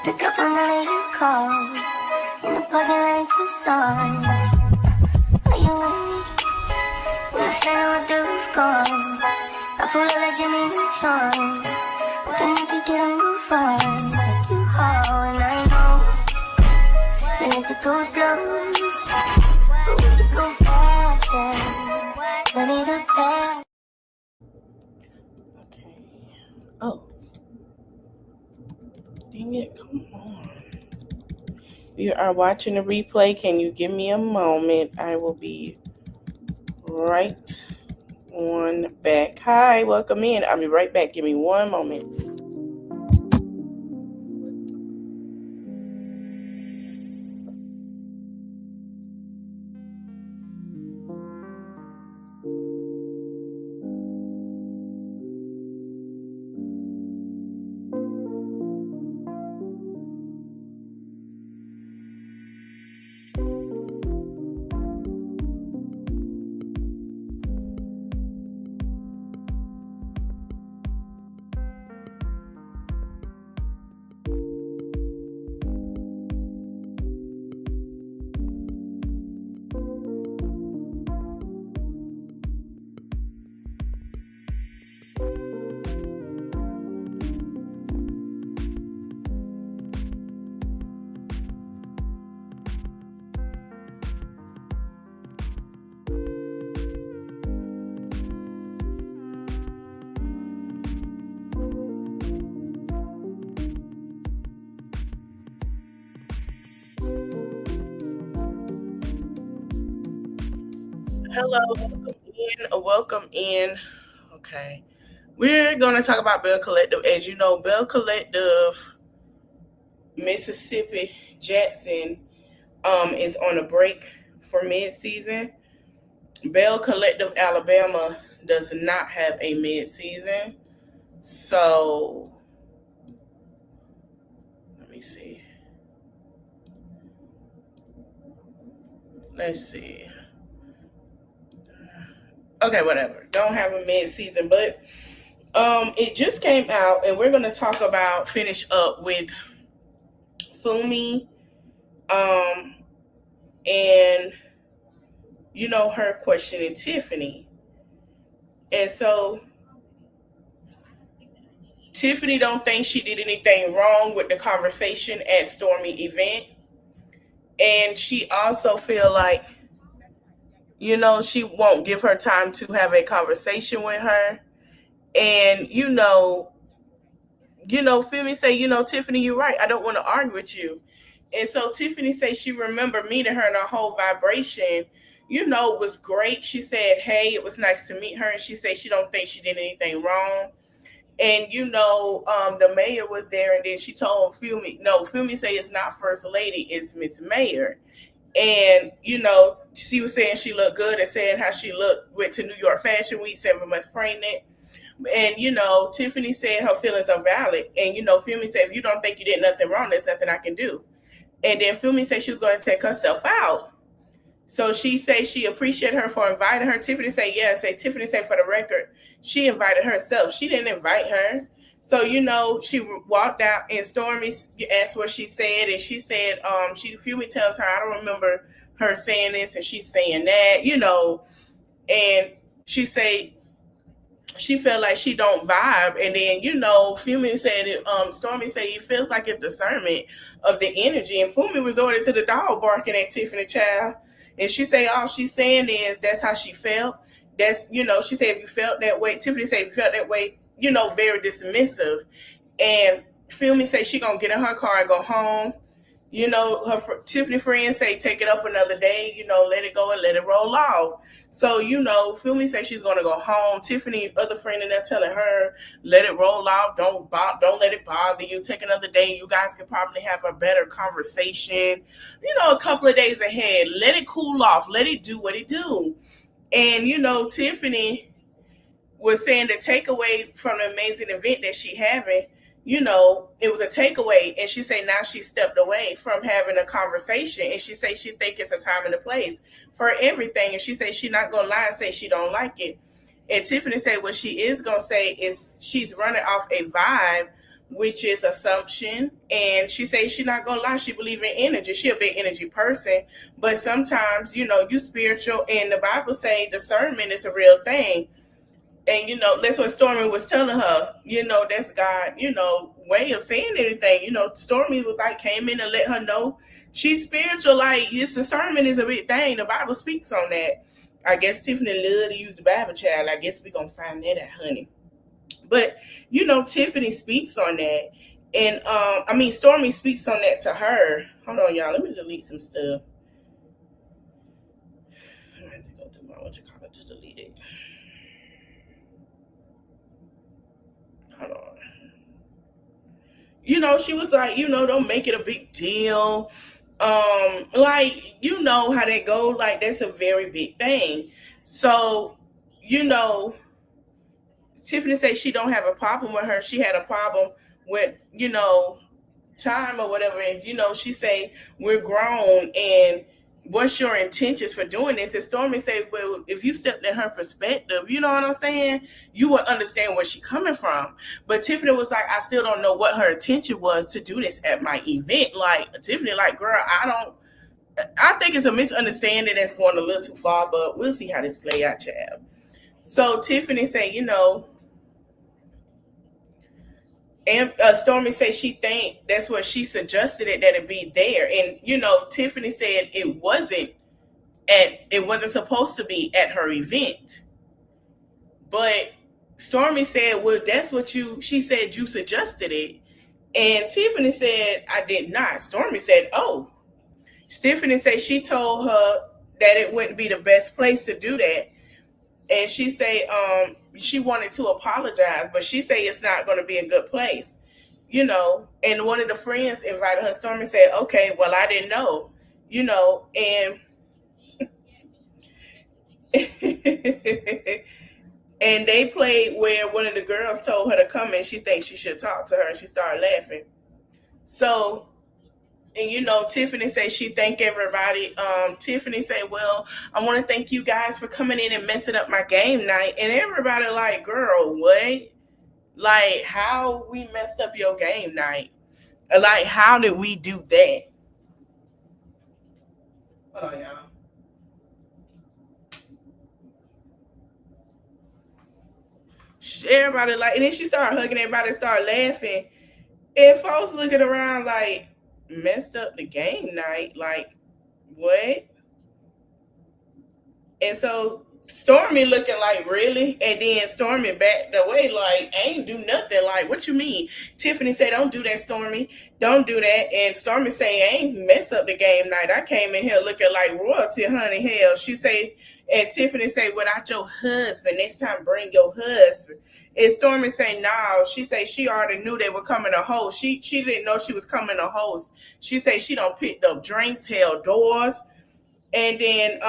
Pick up on none of your calls. In the parking lot in Tucson. Are you with me? When I stand with the roof gone. I pull up like Jimmy Neutron. Hoping you could get a move on. Like you haul, and I know we need to go slow, but we could go faster. Maybe the best. Okay. Oh. Dang it, come on. You are watching the replay. Can you give me a moment? I will be right on back. Hi, welcome in. I'll be right back. Give me one moment. Hello, welcome in. Okay. We're going to talk about Belle Collective. As you know, Belle Collective, Mississippi Jackson, is on a break for mid-season. Belle Collective, Alabama, does not have a mid-season. So, let me see. Let's see. Okay, whatever. Don't have a mid-season, but it just came out, and we're going to finish up with Fumi, and her questioning Tiffany. And so Tiffany don't think she did anything wrong with the conversation at Stormy event. And she also feel like, she won't give her time to have a conversation with her. And, Femi say, Tiffany, you're right. I don't want to argue with you. And so Tiffany say she remember meeting her and her whole vibration, was great. She said, hey, it was nice to meet her. And she said she don't think she did anything wrong. And the mayor was there, and then she told Fumi say it's not first lady, it's Miss Mayor. And she was saying she looked good and saying how she went to New York Fashion Week 7 months pregnant. And Tiffany said her feelings are valid. And Fumi said, if you don't think you did nothing wrong, there's nothing I can do. And then Fumi said she was going to take herself out. So she said she appreciated her for inviting her. Tiffany said, yeah. Tiffany said, for the record, she invited herself. She didn't invite her. So, she walked out, and Stormy asked what she said. And she said, Fumi tells her, I don't remember her saying this, and she's saying that, and she said, she felt like she don't vibe. And then, Fumi said it, Stormy said it feels like a discernment of the energy. And Fumi resorted to the dog barking at Tiffany child. And she said all she's saying is that's how she felt. That's, she said if you felt that way, Tiffany said if you felt that way, very dismissive. And Fumi said she gonna get in her car and go home. Tiffany friends say take it up another day, let it go and let it roll off. So, Fumi say she's gonna go home. Tiffany, other friend in there telling her, let it roll off, don't let it bother you. Take another day. You guys can probably have a better conversation, a couple of days ahead. Let it cool off, let it do what it do. And Tiffany was saying the takeaway from the amazing event that she having, it was a takeaway. And she said now she stepped away from having a conversation. And she said she think it's a time and a place for everything. And she said she not gonna lie and say she don't like it. And Tiffany said what she is gonna say is she's running off a vibe which is assumption. And she says she's not gonna lie, she believe in energy. She a big energy person, but sometimes, you spiritual, and the Bible say discernment is a real thing. And that's what Stormy was telling her. That's God, way of saying anything. Stormy was like, came in and let her know she's spiritual. Like, this discernment is a big thing. The Bible speaks on that. I guess Tiffany loved to use the Bible, child. I guess we gonna find that out, honey. But Tiffany speaks on that. And Stormy speaks on that to her. Hold on, y'all. Let me delete some stuff. I have to go through my to delete it. Hold on. She was like, don't make it a big deal. Like, how they go, like, that's a very big thing. So, Tiffany said she don't have a problem with her. She had a problem with, time or whatever. And, she say, we're grown, and what's your intentions for doing this? And Stormy said, well, if you stepped in her perspective, you know what I'm saying, you would understand where she's coming from. But Tiffany was like, I still don't know what her intention was to do this at my event. Like, Tiffany, like, girl, I think it's a misunderstanding that's going a little too far, but we'll see how this play out, child. So Tiffany said, and Stormy said she think that's what she suggested it, that it be there. And Tiffany said it wasn't supposed to be at her event. But Stormy said, well, that's what she said you suggested it. And Tiffany said, I did not. Stormy said, oh. Tiffany said she told her that it wouldn't be the best place to do that. And she said she wanted to apologize, but she said it's not going to be a good place. And one of the friends invited her. Stormy said, okay, well, I didn't know, and and they played where one of the girls told her to come and she thinks she should talk to her, and she started laughing. So, and Tiffany said she thanked everybody. Tiffany said, well, I want to thank you guys for coming in and messing up my game night. And everybody like, girl, what? Like, how we messed up your game night? Like, how did we do that? Hold on, y'all. Everybody like, and then she started hugging everybody, started laughing. And folks looking around like, messed up the game night. Like, what? And so Stormy looking like, really? And then Stormy backed away like, ain't do nothing. Like, what you mean? Tiffany said, don't do that, Stormy. Don't do that. And Stormy say, I ain't mess up the game night. I came in here looking like royalty, honey. Hell, she say, and Tiffany say, without your husband, next time bring your husband. And Stormy say, no. She say she already knew they were coming to host. She didn't know she was coming to host. She say she don't pick up drinks, held doors. And then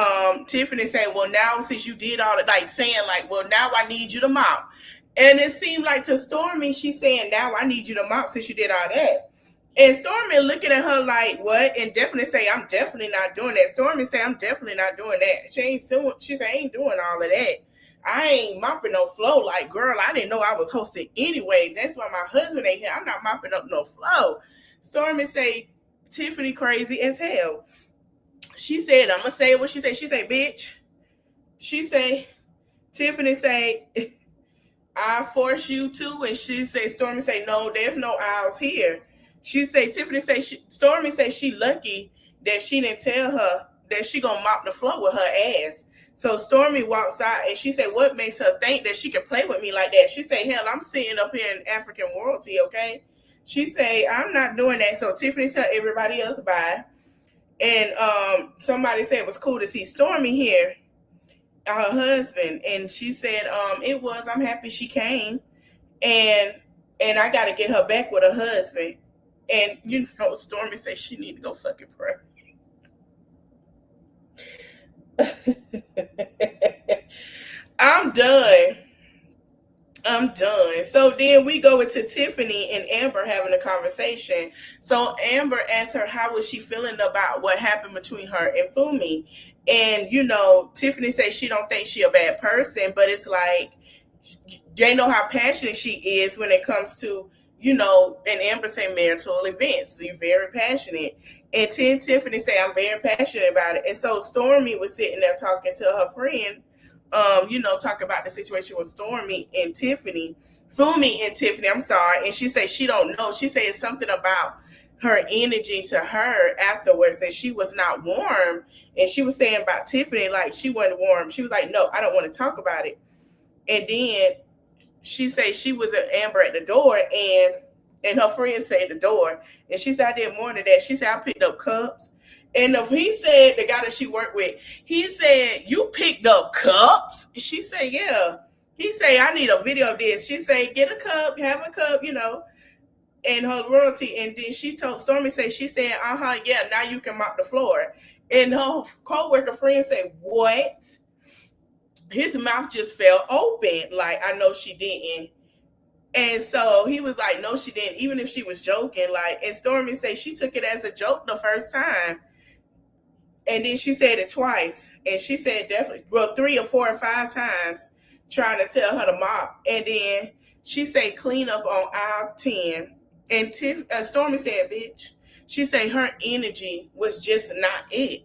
Tiffany said, well, now since you did all it, like saying like, well, now I need you to mop. And it seemed like to Stormy, she's saying, now I need you to mop since you did all that. And Stormy looking at her like, what? And definitely say, I'm definitely not doing that. Stormy say, I'm definitely not doing that. She said, I ain't doing all of that. I ain't mopping no floor. Like, girl, I didn't know I was hosting anyway. That's why my husband ain't here. I'm not mopping up no floor. Stormy say, Tiffany crazy as hell. She said, I'm going to say what she said. She say, bitch. She say, Tiffany say, I force you to. And she say, Stormy say, no, there's no aisles here. She say, Tiffany say, Stormy say she lucky that she didn't tell her that she going to mop the floor with her ass. So Stormy walks out and she said, what makes her think that she can play with me like that? She say, hell, I'm sitting up here in African royalty, okay? She say, I'm not doing that. So Tiffany tell everybody else bye. And somebody said it was cool to see Stormy here, her husband. And she said, it was. I'm happy she came. And I got to get her back with her husband. And, Stormy said she need to go fucking pray. I'm done. So then we go into Tiffany and Amber having a conversation. So Amber asked her how was she feeling about what happened between her and Fumi. And, Tiffany says she don't think she a bad person, but it's like they know how passionate she is when it comes to, and Amber say marital events. So you're very passionate. And Tiffany say, I'm very passionate about it. And so Stormy was sitting there talking to her friend, talking about the situation with Stormy and Tiffany, Fumi and Tiffany, I'm sorry. And she said she don't know. She said something about her energy to her afterwards, and she was not warm. And she was saying about Tiffany, like she wasn't warm. She was like, no, I don't want to talk about it. And then she said she was at Amber at the door, and her friend said the door, and she said I did more than that. She said I picked up cups, and he said the guy that she worked with, he said you picked up cups. She said yeah. He said I need a video of this. She said get a cup, have a cup, and her royalty. And then she told Stormy, she said yeah, now you can mop the floor. And her co-worker friend said what? His mouth just fell open. Like, I know she didn't. And so he was like, no, she didn't. Even if she was joking. Like, and Stormy said she took it as a joke the first time. And then she said it twice. And she said definitely, 3 or 4 or 5 times, trying to tell her to mop. And then she said clean up on aisle 10. And Stormy said, bitch. She said her energy was just not it.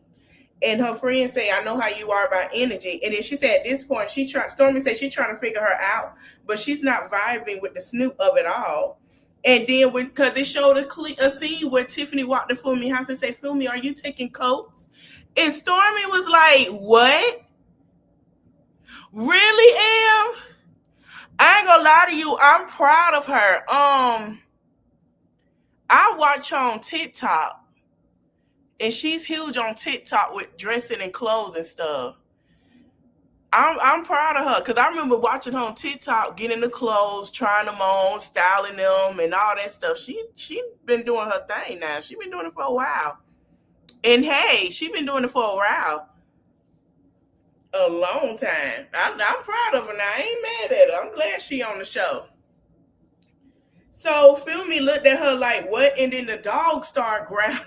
And her friend say, I know how you are about energy. And then she said at this point, Stormy said she's trying to figure her out, but she's not vibing with the snoop of it all. And then because they showed a scene where Tiffany walked to Fumi's house and said, Fumi, are you taking coats? And Stormy was like, what? Really, Em? I ain't gonna lie to you. I'm proud of her. I watch her on TikTok. And she's huge on TikTok with dressing and clothes and stuff. I'm proud of her because I remember watching her on TikTok, getting the clothes, trying them on, styling them, and all that stuff. She been doing her thing now. She been doing it for a while. And hey, she been doing it for a while. A long time. I'm proud of her now. I ain't mad at her. I'm glad she on the show. So Fumi looked at her like, what? And then the dog started growling.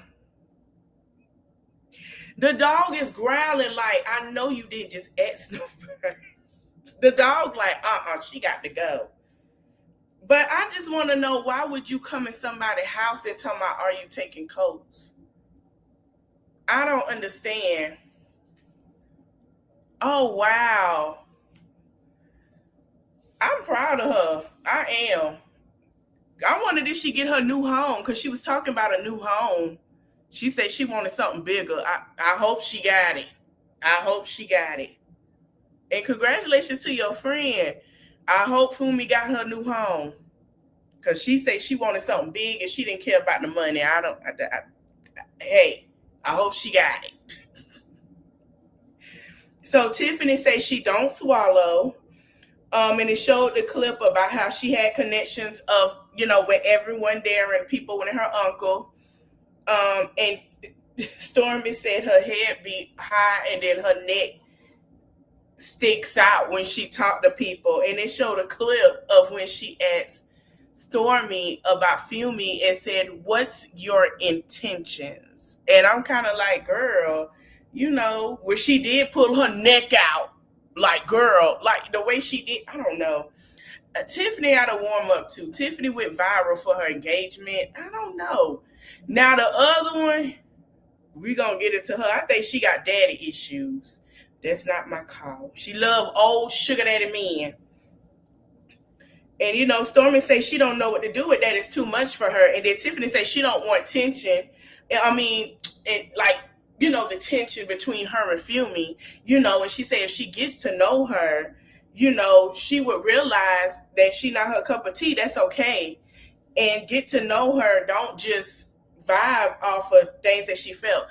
The dog is growling like, I know you didn't just ask nobody. The dog like, she got to go. But I just want to know, why would you come in somebody's house and tell me, are you taking coats? I don't understand. Oh, wow. I'm proud of her. I am. I wonder, did she get her new home? Because she was talking about a new home. She said she wanted something bigger. I hope she got it. I hope she got it. And congratulations to your friend. I hope Fumi got her new home. Because she said she wanted something big and she didn't care about the money. Hey, I hope she got it. So Tiffany says she don't swallow. And it showed the clip about how she had connections of, with everyone there and people and her uncle. And Stormy said her head be high and then her neck sticks out when she talked to people. And it showed a clip of when she asked Stormy about Fumi and said, what's your intentions? And I'm kind of like, girl, where she did pull her neck out, like, girl, like the way she did, I don't know. Tiffany had a warm up too. Tiffany went viral for her engagement. I don't know. Now the other one, we gonna get into her. I think she got daddy issues. That's not my call. She love old sugar daddy men. And Stormy say she don't know what to do with that. It's too much for her. And then Tiffany say she don't want tension. I mean, and like, the tension between her and Fumi, and she said if she gets to know her, she would realize that she not her cup of tea. That's okay. And get to know her. Don't just vibe off of things that she felt.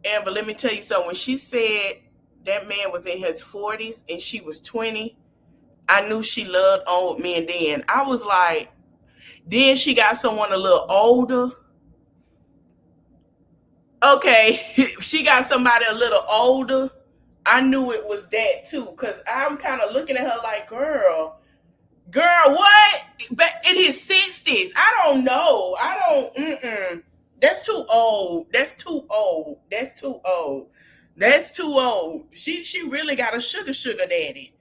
Amber, let me tell you something. When she said that man was in his 40s and she was 20, I knew she loved old men then. I was like, then she got someone a little older. Okay, she got somebody a little older. I knew it was that too, because I'm kind of looking at her like, girl, what? But in his 60s, I don't know. That's too old. That's too old. She really got a sugar daddy.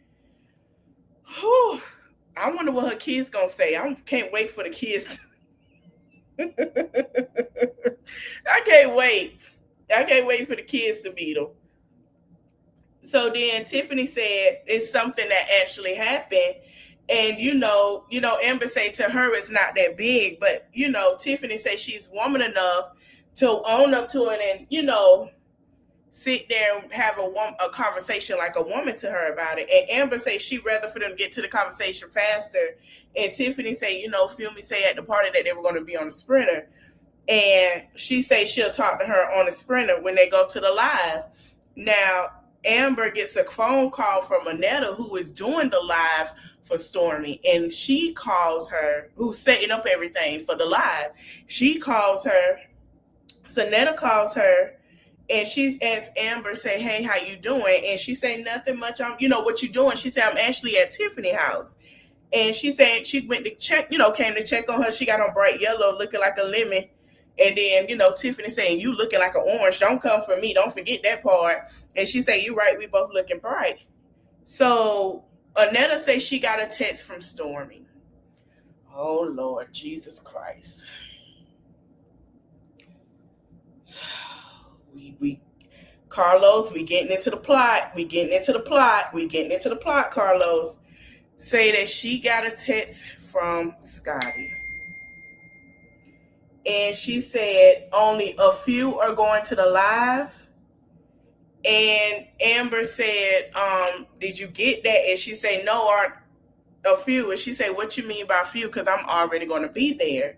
Whew. I wonder what her kids gonna say. I can't wait for the kids. I can't wait. I can't wait for the kids to meet them. So then Tiffany said it's something that actually happened. And Amber say to her it's not that big, but Tiffany say she's woman enough to own up to it and sit there and have a conversation like a woman to her about it. And Amber say she'd rather for them to get to the conversation faster. And Tiffany say, Philmy say at the party that they were going to be on the Sprinter. And she say she'll talk to her on the Sprinter when they go to the live. Now, Amber gets a phone call from Annetta, who is doing the live for Stormy. And she calls her, who's setting up everything for the live. She calls her. So Annetta calls her. And she asks Amber, say, hey, how you doing? And she say, nothing much. What you doing? She said, I'm actually at Tiffany house. And she said she went to check, came to check on her. She got on bright yellow, looking like a lemon. And then, Tiffany saying, you looking like an orange. Don't come for me. Don't forget that part. And she said, you right. We both looking bright. So Annetta says she got a text from Stormy. Oh, Lord Jesus Christ. Carlos, we getting into the plot. Carlos. Say that she got a text from Scotty. And she said only a few are going to the live. And Amber said, did you get that? And she said, no, aren't a few. And she said, what you mean by few? Because I'm already going to be there.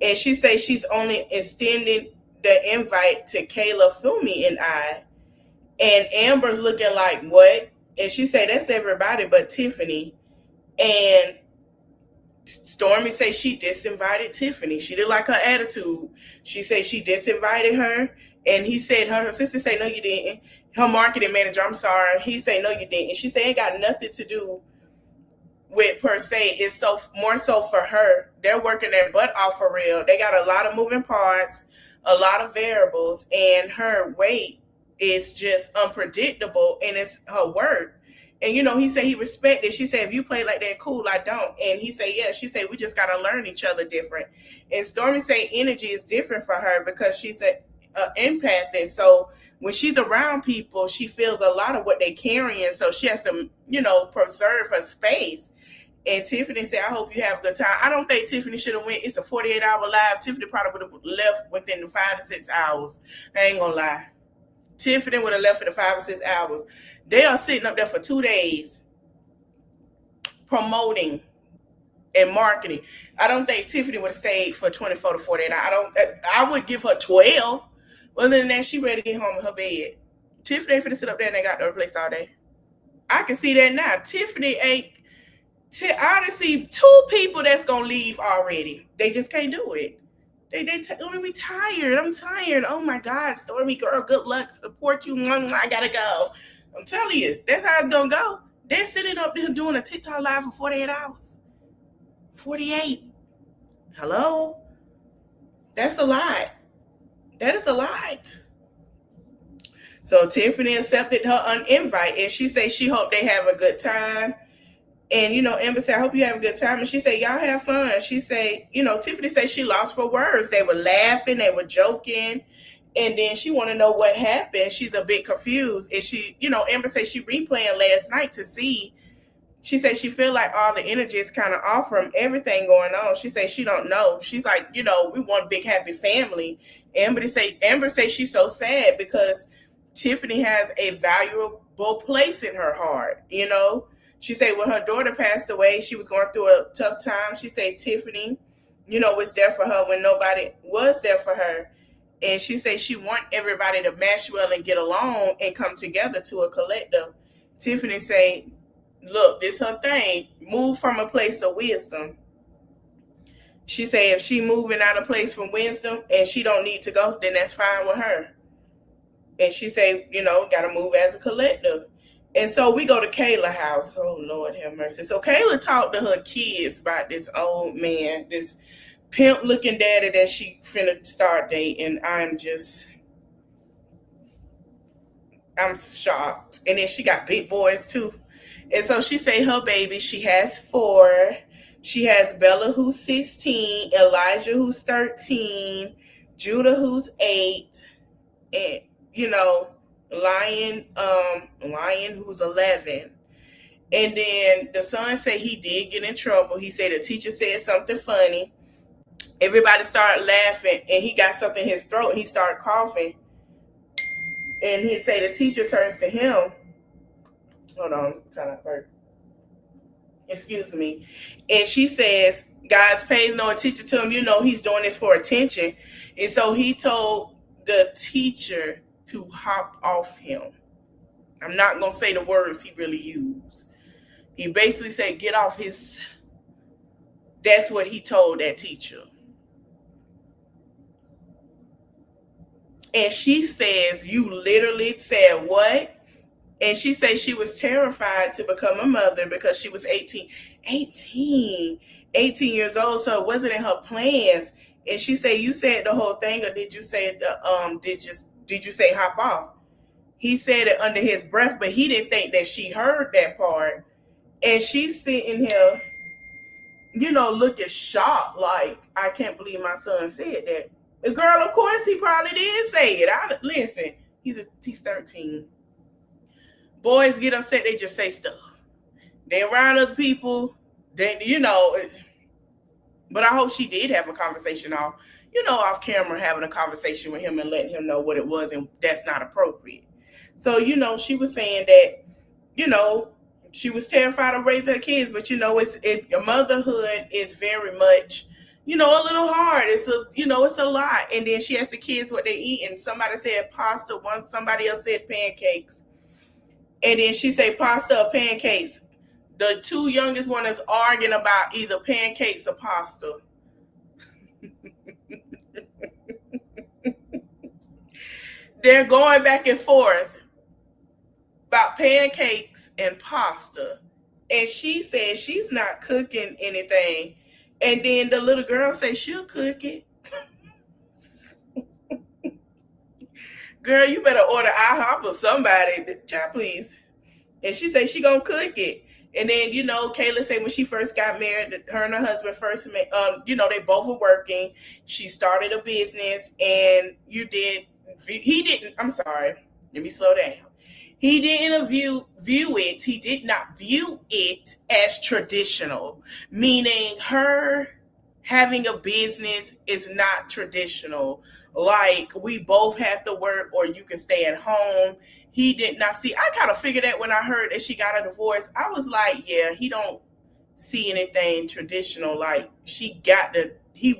And she said she's only extending the invite to Kayla, Fumi, and I. And Amber's looking like, what? And she said, that's everybody but Tiffany. And Stormy say she disinvited Tiffany. She didn't like her attitude. She said she disinvited her. And he said, her sister said, no, you didn't. Her marketing manager, I'm sorry. He said, no, you didn't. And she said, it ain't got nothing to do with per se. It's so more so for her. They're working their butt off for real. They got a lot of moving parts, a lot of variables, and her weight is just unpredictable, and it's her work. And he said he respected. She said, if you play like that, cool, I don't. And he said, yeah. She said, we just got to learn each other different. And Stormy said energy is different for her because she's an empath. And so when she's around people, she feels a lot of what they're carrying. So she has to, preserve her space. And Tiffany said, I hope you have a good time. I don't think Tiffany should have went. It's a 48-hour live. Tiffany probably would have left within the 5 to 6 hours. I ain't going to lie. Tiffany would have left for the 5 or 6 hours. They are sitting up there for 2 days promoting and marketing. I don't think Tiffany would have stayed for 24 to 48 hours. I would give her 12. Other than that, she ready to get home in her bed. Tiffany ain't finna sit up there and they got no place all day. I can see that now. Tiffany ain't. I done see 2 people that's gonna leave already. They just can't do it. They gonna be tired. I'm tired. Oh my God, Stormy girl, good luck. Support you. I gotta go. I'm telling you, that's how it's gonna go. They're sitting up there doing a TikTok live for 48 hours. 48. Hello? That's a lot. That is a lot. So Tiffany accepted her invite, and she said she hoped they have a good time. And, Amber said, I hope you have a good time. And she said, y'all have fun. She said, Tiffany said she lost for words. They were laughing. They were joking. And then she want to know what happened. She's a bit confused. And she, Amber said she replaying last night to see. She said she feel like all the energy is kind of off from everything going on. She said she don't know. She's like, we want a big happy family. Amber say she's so sad because Tiffany has a valuable place in her heart, She said when her daughter passed away, she was going through a tough time. She said Tiffany, was there for her when nobody was there for her. And she said she want everybody to mesh well and get along and come together to a collective. Tiffany say, look, this her thing. Move from a place of wisdom. She say if she moving out of place from wisdom and she don't need to go, then that's fine with her. And she say, got to move as a collective. And so we go to Kayla's house. Oh, Lord have mercy. So Kayla talked to her kids about this old man, this pimp-looking daddy that she finna start dating. I'm shocked. And then she got big boys, too. And so she say her baby, she has 4. She has Bella who's 16, Elijah who's 13, Judah who's 8, and Lion who's 11. And then the son said he did get in trouble. He said the teacher said something funny. Everybody started laughing, and he got something in his throat. He started coughing, and he said the teacher turns to him. Hold on, I'm trying to hurt. Excuse me. And she says, guys, pay no attention to him. He's doing this for attention. And so he told the teacher to hop off him. I'm not going to say the words he really used. He basically said, get off his. That's what he told that teacher. And she says, you literally said what? And she said she was terrified to become a mother because she was 18 years old. So it wasn't in her plans. And she said, you said the whole thing, or did you say did you say hop off? He said it under his breath, but he didn't think that she heard that part. And she's sitting here, looking shocked, like, I can't believe my son said that. The girl, of course, he probably did say it. Listen, he's 13. Boys get upset, they just say stuff. They around other people, but I hope she did have a conversation off camera, having a conversation with him and letting him know what it was, and that's not appropriate. So, she was saying that, she was terrified of raising her kids, but motherhood is very much, a little hard. It's a lot. And then she asked the kids what they eat, and somebody said pasta, somebody else said pancakes. And then she said pasta or pancakes. The 2 youngest one is arguing about either pancakes or pasta. They're going back and forth about pancakes and pasta. And she said she's not cooking anything. And then the little girl says she'll cook it. Girl, you better order IHOP or somebody. Child, please. And she said she gonna cook it. And then, Kayla said when she first got married, her and her husband first met, they both were working. She started a business, and I'm sorry, let me slow down. He didn't view it. He did not view it as traditional, meaning her having a business is not traditional. Like, we both have to work, or you can stay at home. He did not see. I kind of figured that when I heard that she got a divorce. I was like, yeah, he don't see anything traditional. Like, he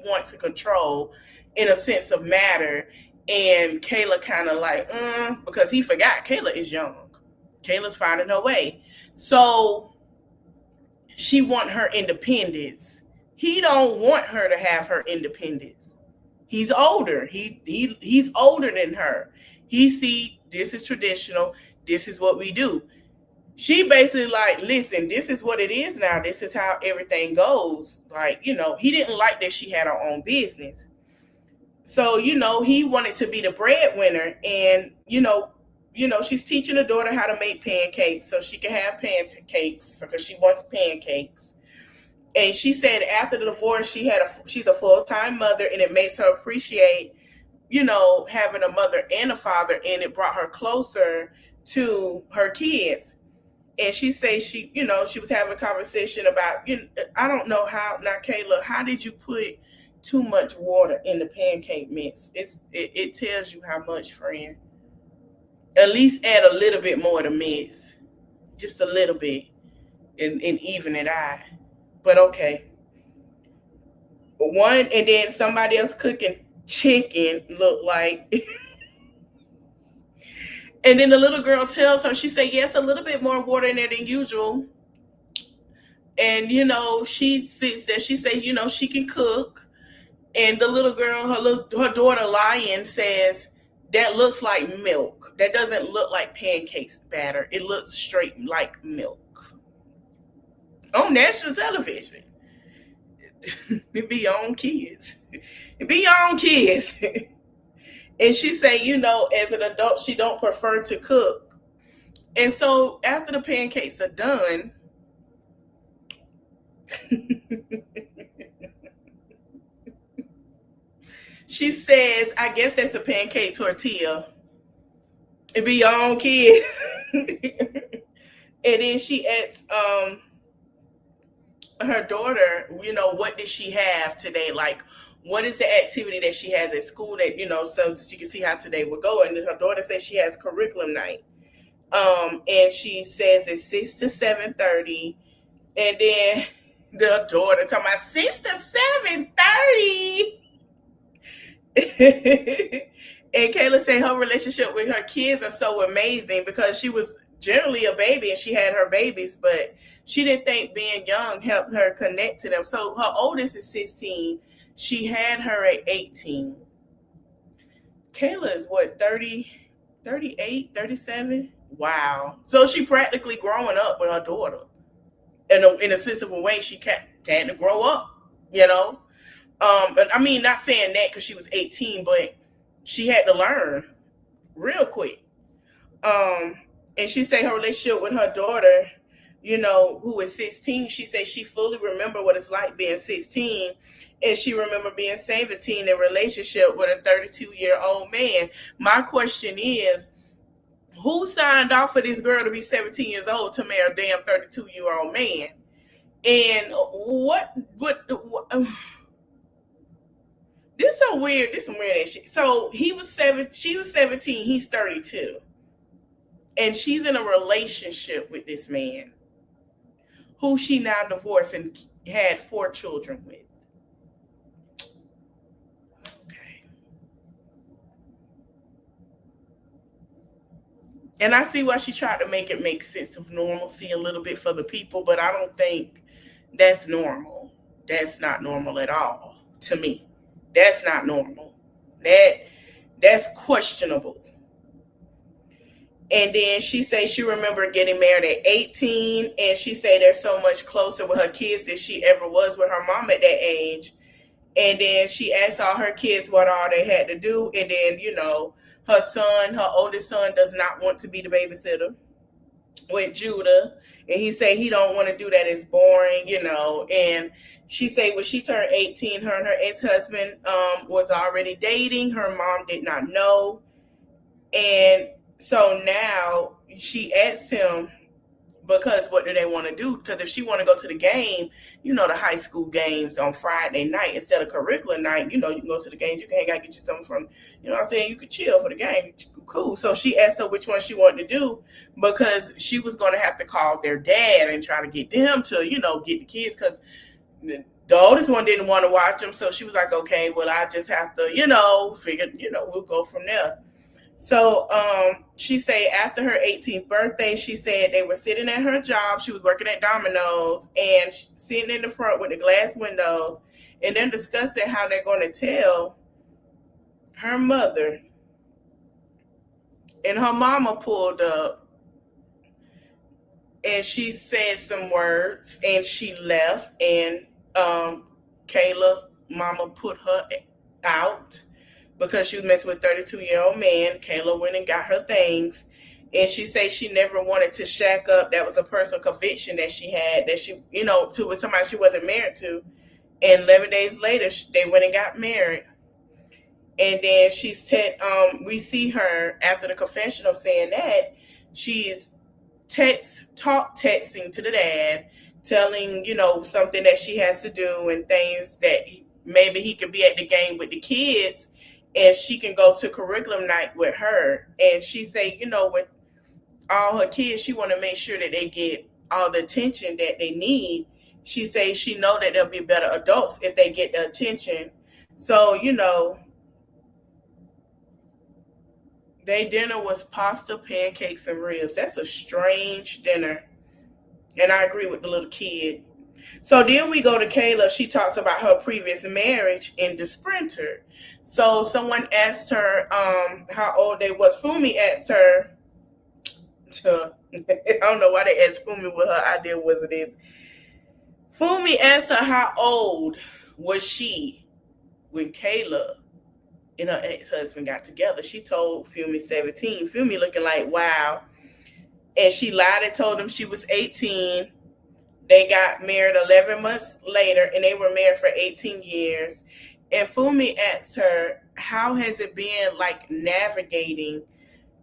wants to control in a sense of matter. And Kayla kind of like, because he forgot Kayla is young. Kayla's finding her way. So she want her independence. He don't want her to have her independence. He's older. He's older than her. He see this is traditional. This is what we do. She basically like, listen, this is what it is now. This is how everything goes. Like, he didn't like that she had her own business. So, he wanted to be the breadwinner, and, she's teaching her daughter how to make pancakes so she can have pancakes because she wants pancakes. And she said after the divorce, she's a full-time mother, and it makes her appreciate, having a mother and a father, and it brought her closer to her kids. And she says she was having a conversation about, I don't know how, now Kayla, how did you put too much water in the pancake mix? It tells you how much, friend. At least add a little bit more to mix. Just a little bit. And even it out. But okay. And then somebody else cooking chicken looked like. And then the little girl tells her, she said, yes, a little bit more water in there than usual. And, she sits there, she says, she can cook. And the little girl, her daughter Lion says, that looks like milk. That doesn't look like pancakes batter. It looks straight like milk. On national television. It be your own kids. It be your own kids. And she say, as an adult, she don't prefer to cook. And so after the pancakes are done, she says, I guess that's a pancake tortilla. It be your own kids. And then she asks her daughter, what did she have today? Like, what is the activity that she has at school that, so she can see how today would go. And her daughter says she has curriculum night. And she says it's 6 to 7:30. And then the daughter talking about 6 to 7:30. And Kayla said her relationship with her kids are so amazing because she was generally a baby and she had her babies, but she didn't think being young helped her connect to them. So her oldest is 16. She had her at 18. Kayla is what, 30, 38, 37? Wow. So she practically growing up with her daughter. In a sense of a way, she had to grow up. And I mean, not saying that because she was 18, but she had to learn real quick. Um, and she said her relationship with her daughter, who is 16, she said she fully remember what it's like being 16, and she remember being 17 in relationship with a 32-year-old man. My question is, who signed off for this girl to be 17 years old to marry a damn 32-year-old man? And what this is so weird. This is some weird ass shit. So she was 17, he's 32. And she's in a relationship with this man who she now divorced and had 4 children with. Okay. And I see why she tried to make it make sense of normalcy a little bit for the people, but I don't think that's normal. That's not normal at all to me. That's not normal. That's questionable. And then she says she remembered getting married at 18, and she said they're so much closer with her kids than she ever was with her mom at that age. And then she asked all her kids what all they had to do, and then her oldest son, does not want to be the babysitter with Judah, and he said he don't want to do that. It's boring. And she said when she turned 18, her and her ex-husband was already dating. Her mom did not know. And so now she asked him, because what do they want to do? Because if she want to go to the game, the high school games on Friday night instead of curriculum night, you can go to the games. You can hang out, get you something from, what I'm saying? You could chill for the game. Cool. So she asked her which one she wanted to do, because she was going to have to call their dad and try to get them to, get the kids, because the oldest one didn't want to watch them. So she was like, okay, well, I just have to, figure, we'll go from there. So she said after her 18th birthday, she said they were sitting at her job. She was working at Domino's and sitting in the front with the glass windows, and then discussing how they're going to tell her mother. And her mama pulled up and she said some words and she left. And Kayla mama put her out because she was messing with a 32-year-old man. Kayla went and got her things. And she said she never wanted to shack up. That was a personal conviction that she had, that she, to with somebody she wasn't married to. And 11 days later, they went and got married. And then she said, we see her after the confessional saying that she's texting to the dad, telling, something that she has to do and things that maybe he could be at the game with the kids and she can go to curriculum night with her. And she say, with all her kids, she want to make sure that they get all the attention that they need. She say she know that they'll be better adults if they get the attention. So, their dinner was pasta, pancakes, and ribs. That's a strange dinner. And I agree with the little kid. So then we go to Kayla. She talks about her previous marriage in the Sprinter. So someone asked her how old they was. Fumi asked her to, I don't know why they asked Fumi what her idea was of this. Fumi asked her how old was she when Kayla and her ex-husband got together. She told Fumi 17. Fumi looking like, wow. and she lied and told him she was 18. They got married 11 months later, and they were married for 18 years. And Fumi asked her, how has it been like navigating,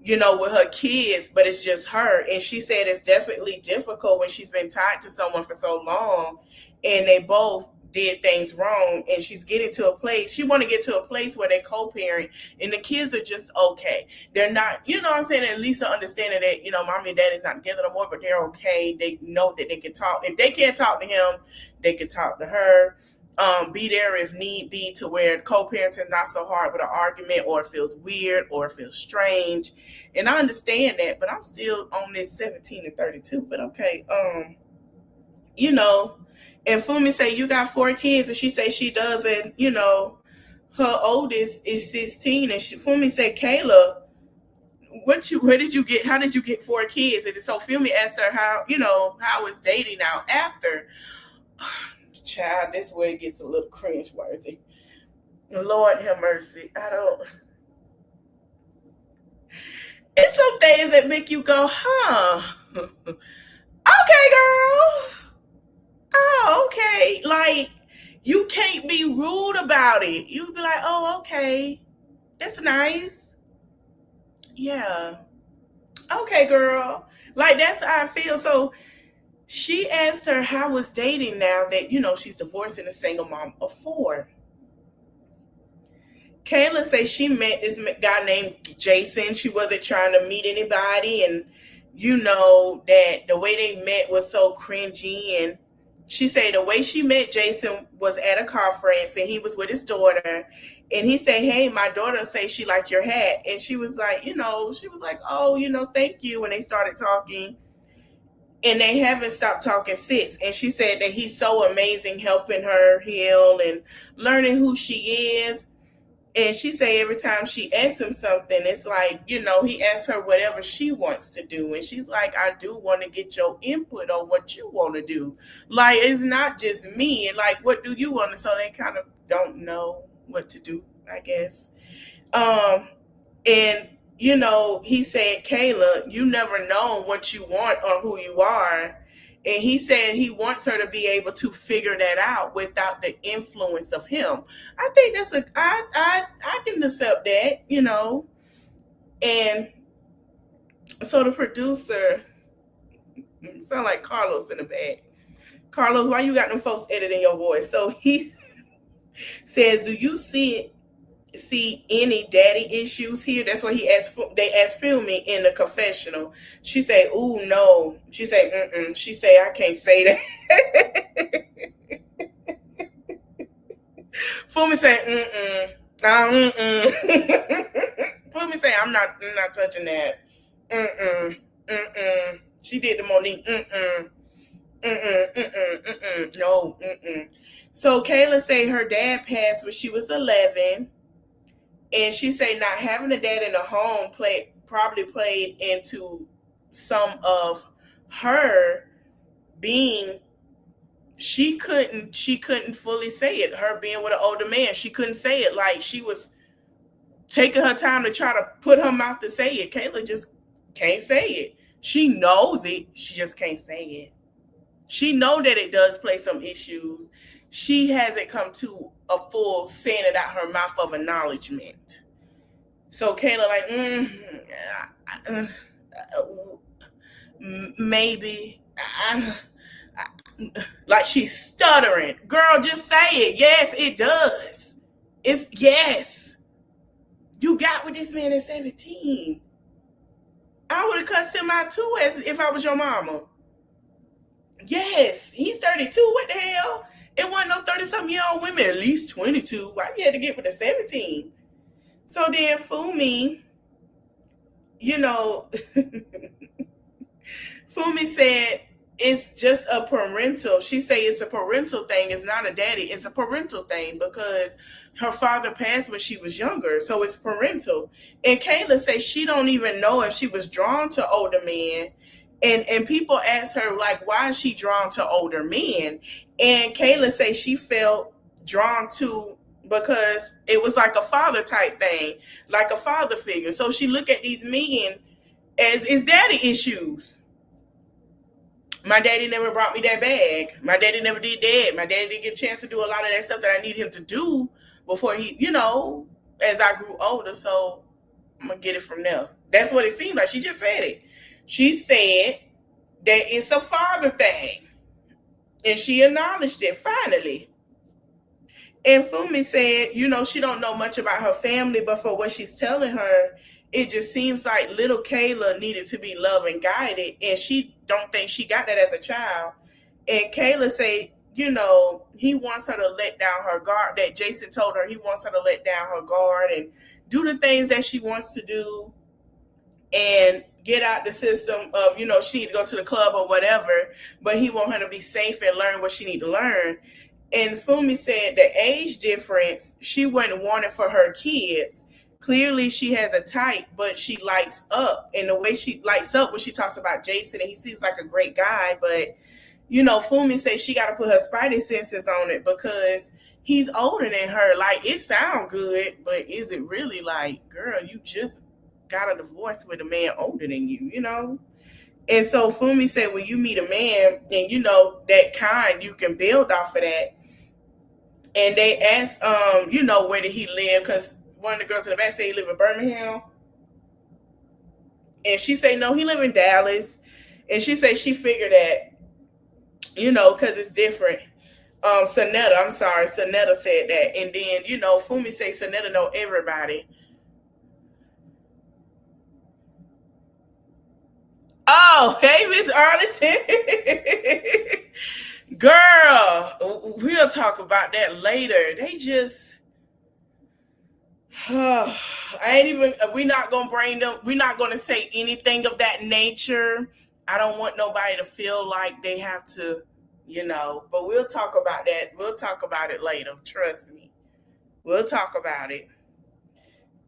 with her kids, but it's just her. And she said it's definitely difficult when she's been tied to someone for so long and they both did things wrong, and she's getting to a place, she want to get to a place where they co-parent and the kids are just okay. They're not, what I'm saying, at least understanding that, mommy and daddy's not together no more, but they're okay. They know that they can talk. If they can't talk to him, they can talk to her. Be there if need be, to where co-parenting not so hard with an argument, or it feels weird, or it feels strange. And I understand that, but I'm still on this 17 and 32. But okay, and Fumi say, you got 4 kids, and she say she doesn't. Her oldest is 16, and Fumi said, Kayla, where did you get? How did you get 4 kids? And so Fumi asked her how is dating now after. Child, this is where it gets a little cringe-worthy. Lord have mercy. It's some things that make you go, huh? Okay, girl. Oh, okay. Like, you can't be rude about it. You be like, oh, okay. That's nice. Yeah. Okay, girl. Like, that's how I feel. So she asked her how was dating now that, she's divorced and a single mom of 4. Kayla say she met this guy named Jason. She wasn't trying to meet anybody, and that the way they met was so cringy. And she said the way she met Jason was at a conference, and he was with his daughter, and he said, hey, my daughter say she liked your hat. And she was like, oh, thank you. And they started talking, and they haven't stopped talking since. And she said that he's so amazing, helping her heal and learning who she is. And she say every time she asks him something, it's like, he asks her whatever she wants to do. And she's like, I do want to get your input on what you want to do. Like, it's not just me. And like, what do you want to? So they kind of don't know what to do, I guess. And, he said, Kayla, you never know what you want or who you are. And he said he wants her to be able to figure that out without the influence of him. I think that's I can accept that, And so the producer, sound like Carlos in the back. Carlos, why you got them folks editing your voice? So he says, do you see any daddy issues here? That's what they asked Fumi in the confessional. She said, ooh, no. She said, mm-mm. She said, I can't say that. Fumi said, mm-mm. Mm-mm. Fumi said, I'm not touching that. Mm-mm. Mm-mm. She did the Monique. Mm-mm. Mm-mm. Mm-mm. Mm-mm. No. Mm-mm. So Kayla say her dad passed when she was 11. And she say not having a dad in the home probably played into some of her being, she couldn't fully say it. Her being with an older man, she couldn't say it. Like, she was taking her time to try to put her mouth to say it. Kayla just can't say it. She knows it. She just can't say it. She know that it does play some issues. She hasn't come to a full saying it out her mouth of acknowledgement. So Kayla like, maybe, like she's stuttering. Girl, just say it. Yes, it does. It's yes. You got with this man at 17. I would have cussed him out too as if I was your mama. Yes, he's 32. What the hell? It wasn't no 30-something-year-old women, at least 22. Why you had to get with a 17? So then Fumi, Fumi said it's just a parental. She say it's a parental thing. It's not a daddy. It's a parental thing because her father passed when she was younger. So it's parental. And Kayla say she don't even know if she was drawn to older men. And people ask her, like, why is she drawn to older men? And Kayla say she felt drawn to because it was like a father type thing, like a father figure. So she look at these men as daddy issues. My daddy never brought me that bag. My daddy never did that. My daddy didn't get a chance to do a lot of that stuff that I need him to do before he, as I grew older. So I'm gonna get it from there. That's what it seemed like. She just said it. She said that it's a father thing. And she acknowledged it finally. And Fumi said, she don't know much about her family, but for what she's telling her, it just seems like little Kayla needed to be loved and guided, and she don't think she got that as a child. And Kayla say, he wants her to let down her guard. That Jason told her he wants her to let down her guard and do the things that she wants to do, and get out the system of, she need to go to the club or whatever, but he want her to be safe and learn what she need to learn. And Fumi said the age difference, she wouldn't want it for her kids. Clearly she has a type, but she lights up. And the way she lights up when she talks about Jason, and he seems like a great guy, but Fumi says she got to put her spidey senses on it because he's older than her. Like, it sounds good, but is it really? Like, girl, you just got a divorce with a man older than you? And so Fumi said, when you meet a man and that kind, you can build off of that. And they asked, where did he live? Because one of the girls in the back said he lived in Birmingham. And she said, no, he lived in Dallas. And she said she figured that, because it's different. Sonetta said that. And then, Fumi say Sonetta know everybody. Oh, hey, Miss Arlington. Girl, we'll talk about that later. They just we're not gonna bring them, we're not gonna say anything of that nature. I don't want nobody to feel like they have to, but we'll talk about that. We'll talk about it later. Trust me. We'll talk about it.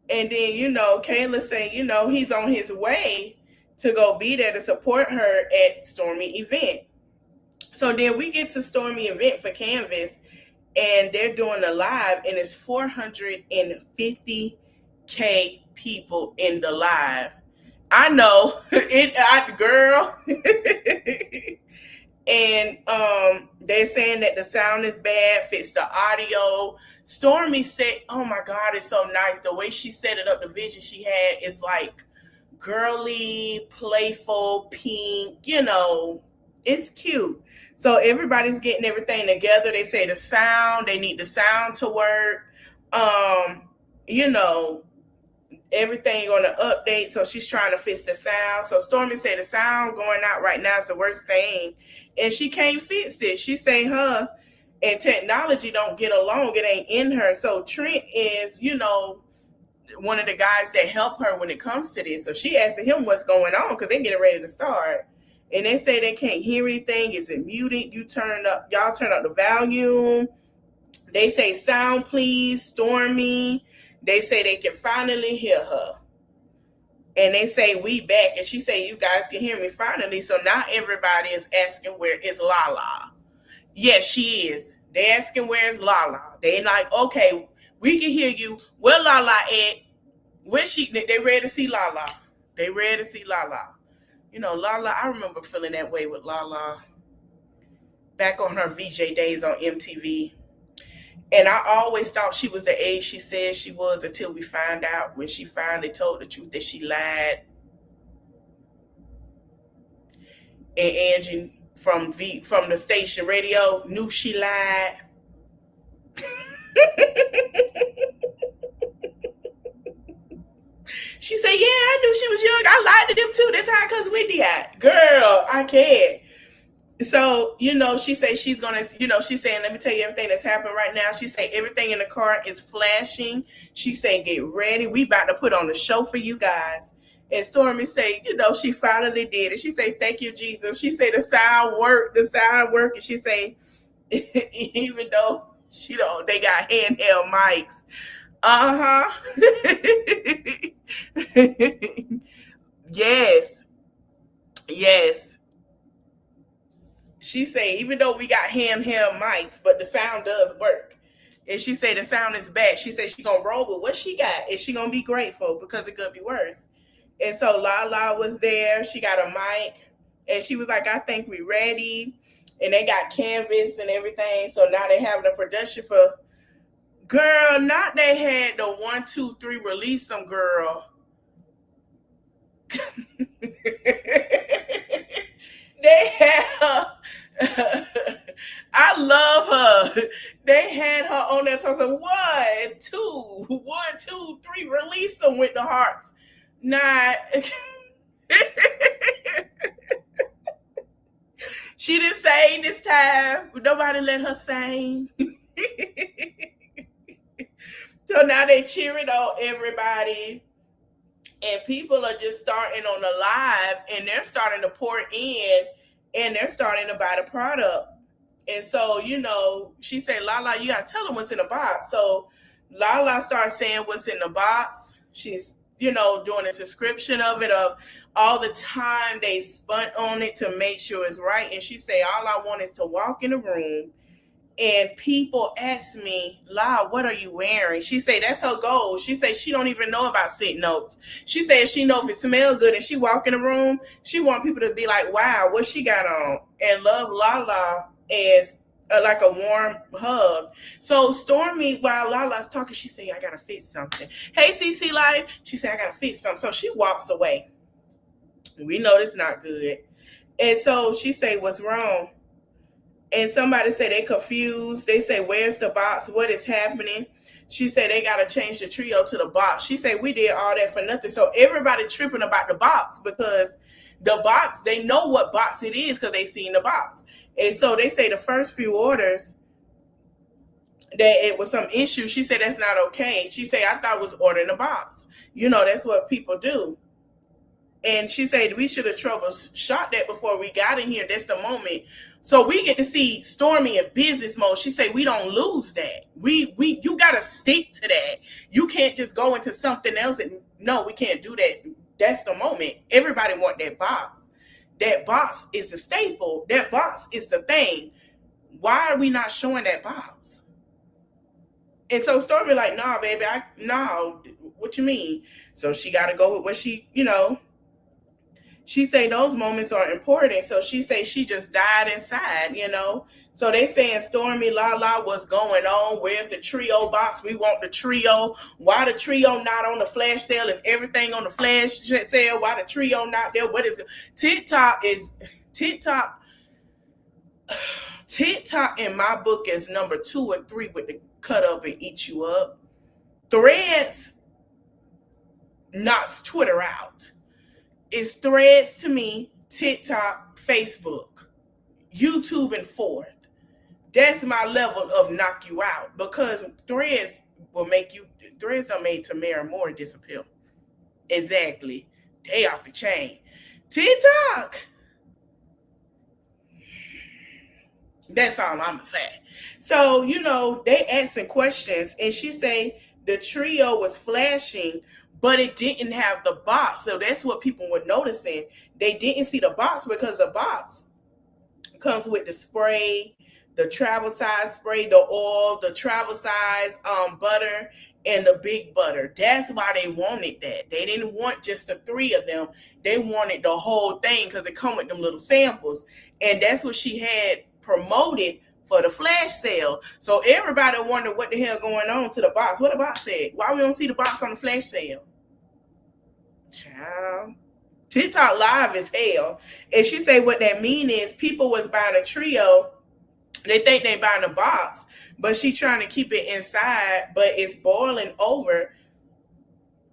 And then, Kayla say, he's on his way to go be there to support her at Stormy event. So then we get to Stormy event for Canvas, and they're doing a live, and it's 450K people in the live. I know girl. And they're saying that the sound is bad, fix the audio. Stormy said, oh my God, it's so nice. The way she set it up, the vision she had is like girly, playful, pink, it's cute. So everybody's getting everything together. They say they need the sound to work. Everything on the update. So she's trying to fix the sound. So Stormy said the sound going out right now is the worst thing. And she can't fix it. She say her and technology don't get along. It ain't in her. So Trent is, one of the guys that help her when it comes to this. So she asked him what's going on because they're getting ready to start. And they say they can't hear anything. Is it muted? Y'all turn up the volume. They say sound please, Stormy. They say they can finally hear her. And they say we back. And she say you guys can hear me finally. So now everybody is asking where is Lala. Yes, she is. They asking where is Lala. They like, okay, we can hear you. Where Lala at? Where she? They ready to see Lala. They ready to see Lala. Lala, I remember feeling that way with Lala back on her VJ days on MTV. And I always thought she was the age she said she was until we find out when she finally told the truth that she lied. And Angie from the station radio knew she lied. She said, yeah, I knew she was young. I lied to them too. That's how Cousin Wendy at. Girl, I can't. So, she said she's going to, she's saying, let me tell you everything that's happened right now. She said everything in the car is flashing. She said, get ready. We about to put on a show for you guys. And Stormy said, she finally did it. She said, thank you, Jesus. She said the sound worked. And she said, even though they got handheld mics. Uh-huh. Yes. She say even though we got handheld mics, but the sound does work. And she say the sound is back. She said she gonna roll with what she got, and she gonna be grateful because it could be worse. And so Lala was there. She got a mic, And she was like, I think we ready. And they got canvas and everything. So now they having a production for, girl, not they had the 1, 2, 3 release them, girl. They had her. I love her. They had her on there talking, 1, 2, 1, 2, 3, release them with the hearts. Not. She didn't sing this time. Nobody let her sing. So now they cheering on everybody. And people are just starting on the live and they're starting to pour in and they're starting to buy the product. And so, she said, Lala, you got to tell them what's in the box. So Lala starts saying what's in the box. She's, doing a description of it, of all the time they spent on it to make sure it's right. And she said, all I want is to walk in the room and people ask me, La, what are you wearing? She say that's her goal. She say she don't even know about sit notes. She said she know if it smells good and she walk in the room, she want people to be like, wow, what she got on? And love Lala as like a warm hug. So Stormy, while Lala's talking, she say, I gotta fix something. Hey, CC Life. She said, I gotta fix something. So she walks away. We know this not good. And so she say, what's wrong? And somebody say they confused. They say, where's the box? What is happening? She said they got to change the trio to the box. She said we did all that for nothing. So everybody tripping about the box because the box, they know what box it is because they seen the box. And so they say the first few orders that it was some issue. She said that's not okay. She said, I thought it was ordering a box. That's what people do. And she said we should have troubleshot that before we got in here. That's the moment. So we get to see Stormy in business mode. She said we don't lose that. You gotta stick to that. You can't just go into something else and no, we can't do that. That's the moment. Everybody want that box. That box is the staple. That box is the thing. Why are we not showing that box? And so Stormy like, nah, baby, no. What you mean? So she gotta go with what she, She say those moments are important. So she say she just died inside, So they saying, Stormy, Lala, what's going on? Where's the trio box? We want the trio. Why the trio not on the flash sale and everything on the flash sale? Why the trio not there? What is it? TikTok in my book is number 2 or 3 with the cut up and eat you up. Threads knocks Twitter out. It's Threads to me, TikTok, Facebook, YouTube, and 4th. That's my level of knock you out because Threads don't make Tamara Moore disappear. Exactly. They off the chain. TikTok. That's all I'm going to say. So, they asking questions and she say the trio was flashing but it didn't have the box. So that's what people were noticing. They didn't see the box because the box comes with the spray, the travel size spray, the oil, the travel size butter, and the big butter. That's why they wanted that. They didn't want just the 3 of them. They wanted the whole thing because it come with them little samples. And that's what she had promoted for the flash sale. So everybody wondered what the hell going on to the box. What the box said? Why we don't see the box on the flash sale? Child. TikTok live as hell. And she said what that mean is people was buying a trio. They think they buying a box, but she trying to keep it inside, but it's boiling over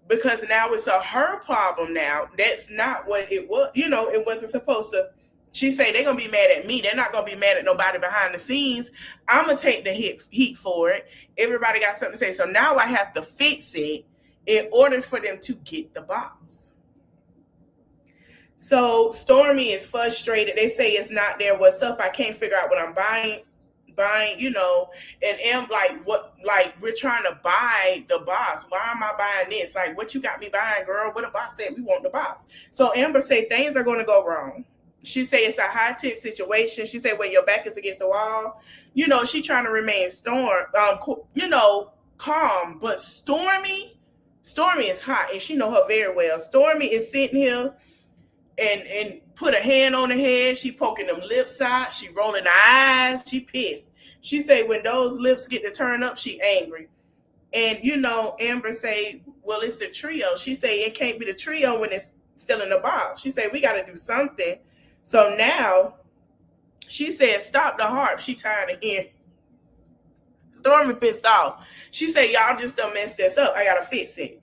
because now it's her problem now. That's not what it was. It wasn't supposed to. She say they're going to be mad at me. They're not going to be mad at nobody behind the scenes. I'm going to take the heat for it. Everybody got something to say. So now I have to fix it in order for them to get the box. So Stormy is frustrated. They say it's not there. What's up? I can't figure out what I'm buying, and am like we're trying to buy the box. Why am I buying this? Like, what you got me buying, girl? What the box said? We want the box. So Amber say things are going to go wrong. She say it's a high-tense situation. She said when your back is against the wall, she trying to remain calm. But Stormy is hot, and she know her very well. Stormy is sitting here and put a hand on her head. She poking them lips out. She rolling her eyes. She pissed. She say when those lips get to turn up, she angry. And Amber say, well, it's the trio. She say it can't be the trio when it's still in the box. She say we got to do something. So now she said, stop the harp. She tired of hearing. Stormy pissed off. She said, y'all just done messed this up. I gotta fix it.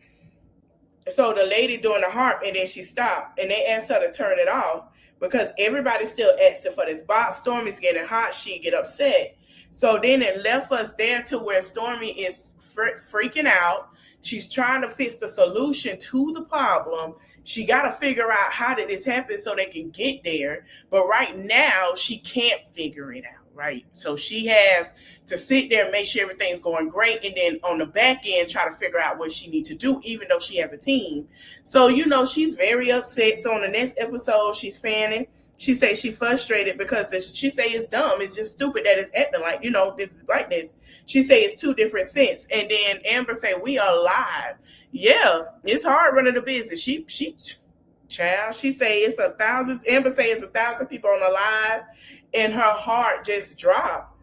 So the lady doing the harp, and then she stopped, and they asked her to turn it off because everybody's still asking for this box. Stormy's getting hot. She get upset. So then it left us there to where Stormy is freaking out. She's trying to fix the solution to the problem. She got to figure out how did this happen so they can get there. But right now, she can't figure it out. Right. So she has to sit there and make sure everything's going great. And then on the back end, try to figure out what she needs to do, even though she has a team. So, she's very upset. So on the next episode, she's fanning. She say she frustrated because she say it's dumb. It's just stupid that it's acting like, this like this. She say it's two different scents. And then Amber say, we are live. Yeah, it's hard running the business. She child, she say it's 1,000. Amber say it's 1,000 people on the live, and her heart just dropped.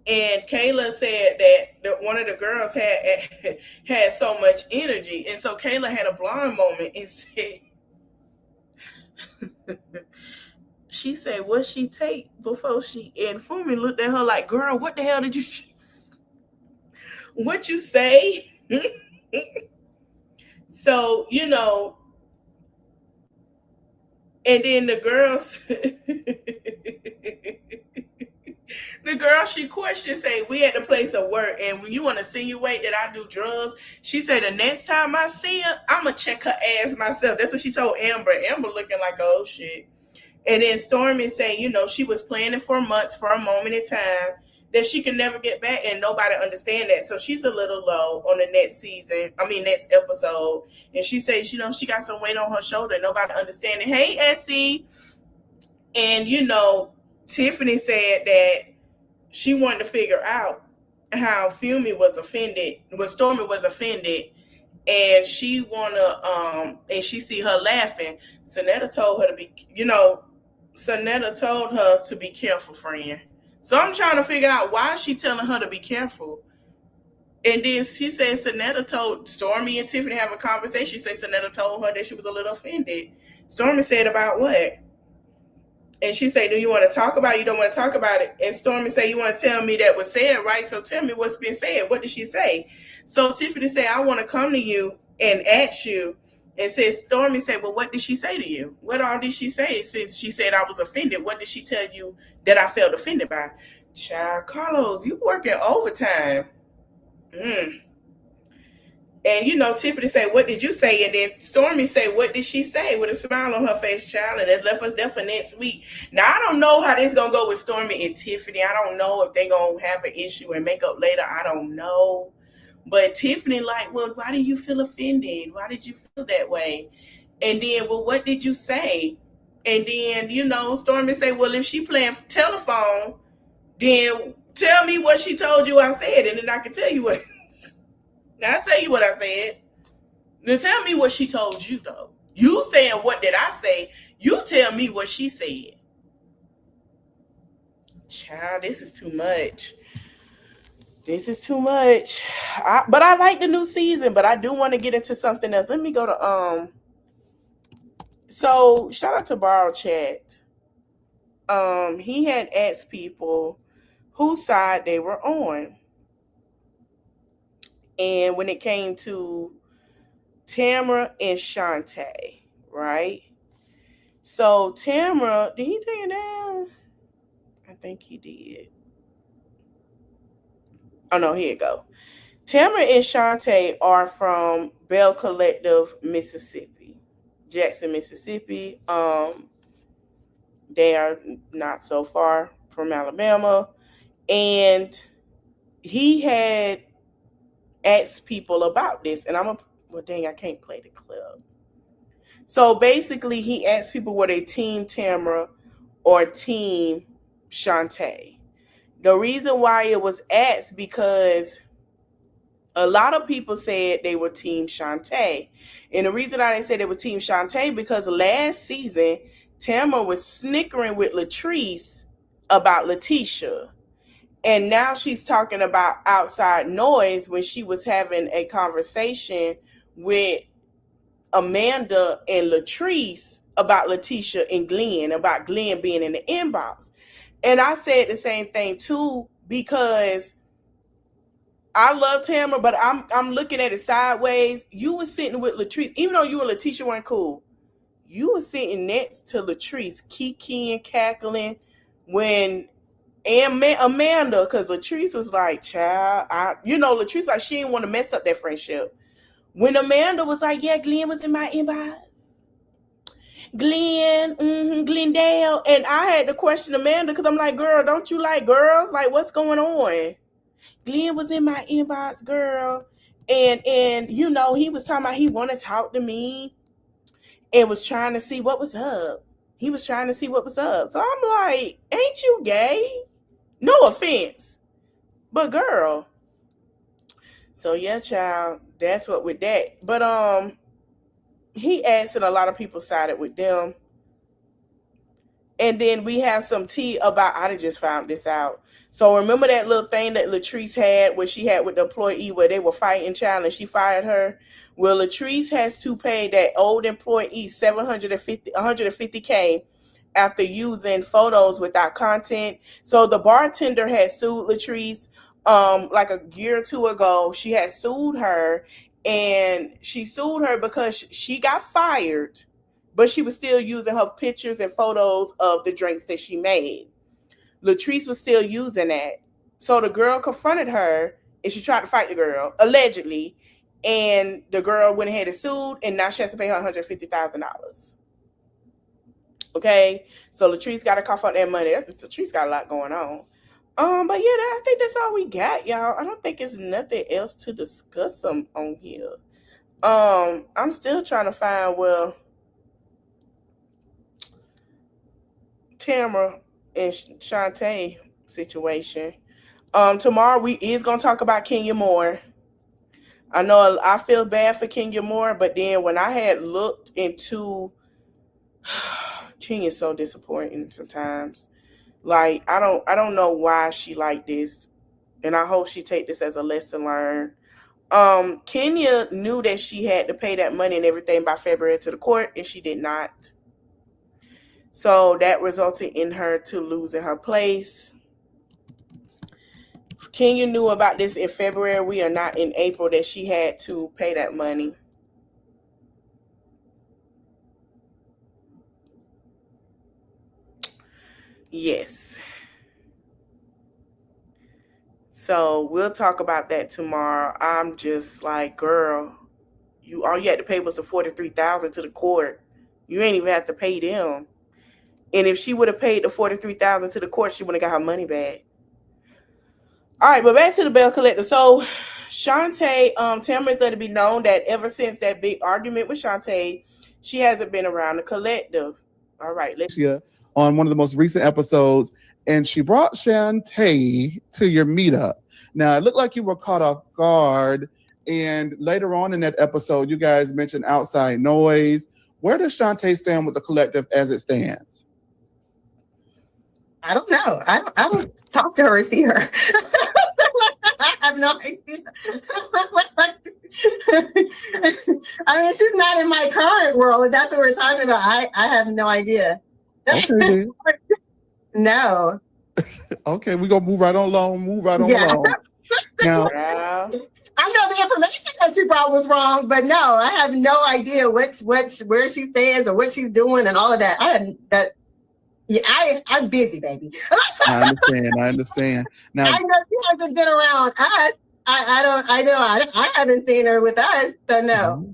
And Kayla said that one of the girls had so much energy, and so Kayla had a blind moment and said, she said, what she take before she, and Fumi looked at her like, girl, what the hell did you what you say? So, and then the girls, the girl she questioned say, we at the place of work, and when you want to insinuate that I do drugs, she said the next time I see her, I'm going to check her ass myself. That's what she told Amber. Amber looking like, oh, shit. And then Stormy saying, she was planning for months for a moment in time that she could never get back, and nobody understand that. So she's a little low on the next episode. And she says, she got some weight on her shoulder. Nobody understand it. Hey, Essie. And, Tiffany said that she wanted to figure out how Stormy was offended, and she and she see her laughing. Sonetta told her to be, Sonetta told her to be careful, friend. So I'm trying to figure out why is she telling her to be careful. And then she said Sonetta told Stormy and Tiffany have a conversation. She said Sonetta told her that she was a little offended. Stormy said about what? And she said, do you want to talk about it? You don't want to talk about it. And Stormy said, you want to tell me that was said, right? So tell me what's been said. What did she say? So Tiffany said, I want to come to you and ask you. And Stormy said, well, what did she say to you? What all did she say? Since she said I was offended, what did she tell you that I felt offended by? Child, Carlos, you working overtime. And Tiffany said, what did you say? And then Stormy said, what did she say? With a smile on her face, child. And it left us there for next week. Now, I don't know how this going to go with Stormy and Tiffany. I don't know if they're going to have an issue and make up later. I don't know. But Tiffany like, well, why did you feel offended? Why did you feel that way? And then, well, what did you say? And then, Stormy said, well, if she playing telephone, then tell me what she told you I said. And then I can tell you what. Now, I'll tell you what I said. Now, tell me what she told you, though. You saying, what did I say? You tell me what she said. Child, this is too much. This is too much. But I like the new season, but I do want to get into something else. Let me go to, so shout out to Borrow Chat. He had asked people whose side they were on. And when it came to Tamara and Shantae, right? So Tamara, did he take it down? I think he did. Oh no, here you go. Tamara and Shantae are from Belle Collective, Mississippi, Jackson, Mississippi. They are not so far from Alabama, and he had asked people about this, and well, dang, I can't play the clip. So basically, he asked people were they team Tamara or team Shantae. The reason why it was asked because A lot of people said they were Team Shantae. And the reason I said they were Team Shantae because last season, Tamara was snickering with Latrice about Letitia. And now she's talking about outside noise when she was having a conversation with Amanda and Latrice about Letitia and Glenn, about Glenn being in the inbox. And I said the same thing too, because I love Tamara, but I'm looking at it sideways. You were sitting with Latrice, even though you and Letitia weren't cool. You were sitting next to Latrice, kikiing, cackling, when Amanda, because Latrice was like, child, Latrice like she didn't want to mess up that friendship. When Amanda was like, yeah, Glenn was in my inbox. Glendale. And I had to question Amanda because I'm like, girl, don't you like girls? Like, what's going on? Glenn was in my inbox, girl. And he was talking about he want to talk to me and was trying to see what was up. He was trying to see what was up. So I'm like, ain't you gay? No offense. But girl. So yeah, child, that's what with that. But he asked and a lot of people sided with them. And then we have some tea about, I just found this out. So remember that little thing that Latrice had where she had with the employee where they were fighting, child, and she fired her? Well, Latrice has to pay that old employee $150K after using photos without content. So the bartender had sued Latrice like a year or two ago. She had sued her, and she sued her because she got fired, but she was still using her pictures and photos of the drinks that she made. Latrice was still using that. So the girl confronted her and she tried to fight the girl, allegedly. And the girl went ahead and sued, and now she has to pay her $150,000. Okay? So Latrice got to cough up that money. Latrice got a lot going on. But yeah, I think that's all we got, y'all. I don't think it's nothing else to discuss on here. I'm still trying to find, Tamara and Shantae situation. Tomorrow we is gonna talk about Kenya Moore. I know I feel bad for Kenya Moore, but then when I had looked into Kenya's so disappointing sometimes. Like I don't know why she like this, and I hope she take this as a lesson learned. Kenya knew that she had to pay that money and everything by February to the court, and she did not. So that resulted in her to losing her place. Kenya knew about this in February. We are not in April that she had to pay that money. Yes. So we'll talk about that tomorrow. I'm just like, girl, all you had to pay was the $43,000 to the court. You ain't even have to pay them. And if she would have paid the $43,000 to the court, she would have got her money back. All right, but back to the Belle Collector. So Shantae, Tamara's let it be known that ever since that big argument with Shantae, she hasn't been around the collective. All right, let's on one of the most recent episodes, and she brought Shantae to your meetup. Now it looked like you were caught off guard, and later on in that episode, you guys mentioned outside noise. Where does Shantae stand with the collective as it stands? I don't know. I don't talk to her or see her. I have no idea. I mean, she's not in my current world. If that's what we're talking about, I have no idea. Okay. No. Okay, we're gonna move right on along. Now, I know the information that she brought was wrong, but no, I have no idea where she stands or what she's doing and all of that. I'm busy, baby. I understand. Now I know she hasn't been around us. I haven't seen her with us, so no.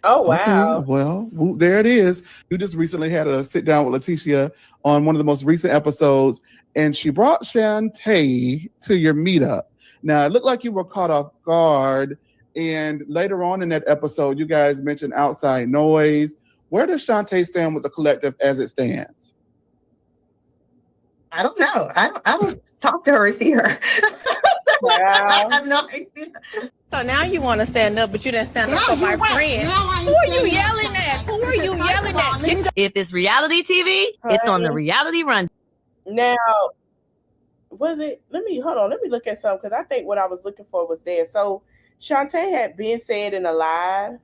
Oh wow. Okay, well, there it is. You just recently had a sit down with Letitia on one of the most recent episodes, and she brought Shantae to your meetup. Now it looked like you were caught off guard, and later on in that episode, you guys mentioned outside noise. Where does Shantae stand with the collective as it stands? I don't know. I don't talk to her or see her. I Wow. have no idea. So now you want to stand up, but you didn't stand up Now for you my right. friend. Now I Who are you understand that, yelling at? Shanta. Who are Because you first of yelling all, at? let me If it's reality TV, it's on the Honey. reality run. Now, was it? Let me hold on. Let me look at something because I think what I was looking for was there. So Shantae had been said in a live,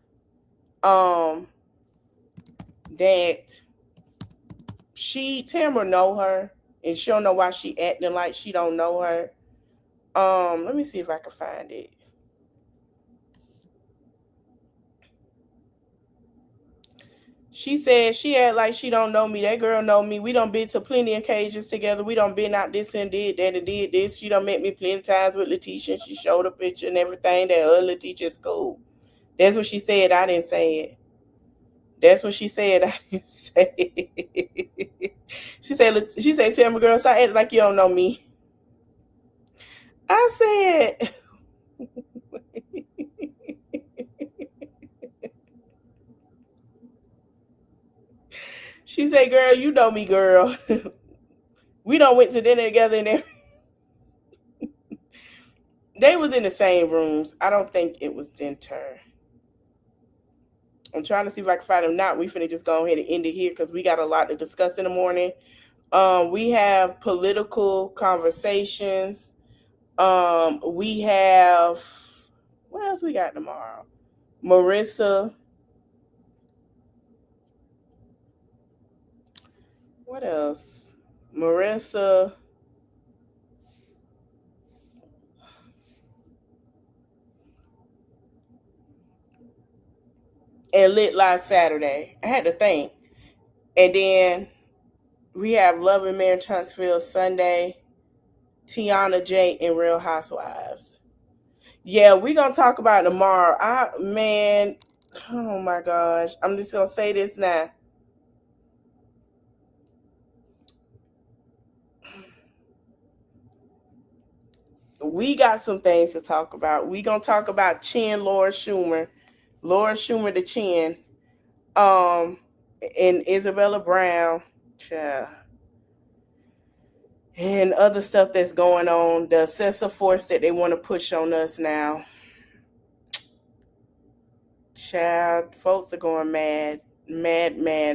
um, that Tamara know her, and she don't know why she acting like she don't know her. Let me see if I can find it. She said she act like she don't know me. That girl know me. We done been to plenty of occasions together. We done been out this and did that and did this. She done met me plenty times with Letitia. She showed a picture and everything that her Letitia's cool. That's what she said. I didn't say it. That's what she said. I didn't say it. She said, tell me girl, so I act like you don't know me. I said, she said, girl, you know me, girl. We done went to dinner together and they was in the same rooms. I don't think it was Denter. I'm trying to see if I can find them. Not, we finna just go ahead and end it here because we got a lot to discuss in the morning. We have political conversations. We have, what else we got tomorrow? Marissa. What else? Marissa. And Lit Live Saturday. I had to think. And then we have Love and Marriage Huntsville Sunday. Tiana J and Real Housewives. Yeah, we gonna talk about it tomorrow. Man, oh my gosh. I'm just gonna say this now. We got some things to talk about. We gonna talk about Chin Laura Schumer. Laura Schumer the Chin. And Isabella Brown. Yeah. And other stuff that's going on. The excessive force that they want to push on us now. Child, folks are going mad.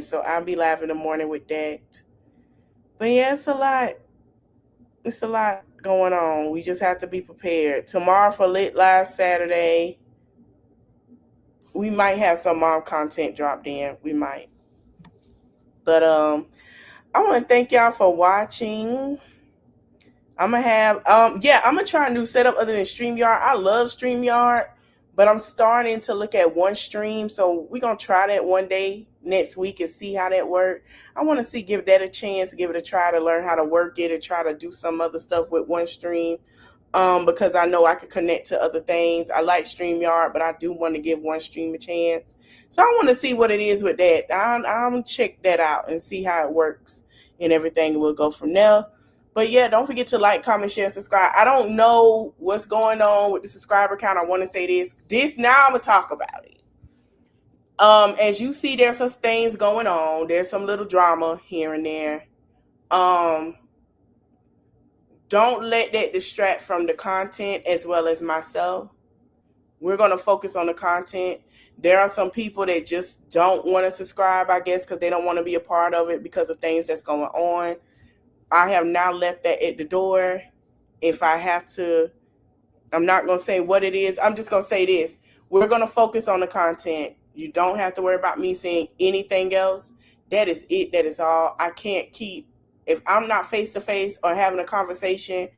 So I'll be live in the morning with that. But yeah, it's a lot. It's a lot going on. We just have to be prepared. Tomorrow for Lit Live Saturday, we might have some mom content dropped in. We might. But I want to thank y'all for watching. I'm gonna have I'm gonna try a new setup other than StreamYard. I love StreamYard, but I'm starting to look at one stream. So we're gonna try that one day next week and see how that works. I want to give that a chance, give it a try to learn how to work it and try to do some other stuff with one stream. Because I know I could connect to other things. I like StreamYard, but I do want to give one stream a chance. So I want to see what it is with that. I'm check that out and see how it works and everything. We'll go from there. But yeah, don't forget to like, comment, share, subscribe. I don't know what's going on with the subscriber count. I want to say this now. I'm gonna talk about it. As you see, there's some things going on. There's some little drama here and there. Don't let that distract from the content as well as myself. We're going to focus on the content. There are some people that just don't want to subscribe, I guess, because they don't want to be a part of it because of things that's going on. I have now left that at the door. If I have to, I'm not going to say what it is. I'm just going to say this. We're going to focus on the content. You don't have to worry about me saying anything else. That is it. That is all. I can't keep, if I'm not face to face or having a conversation,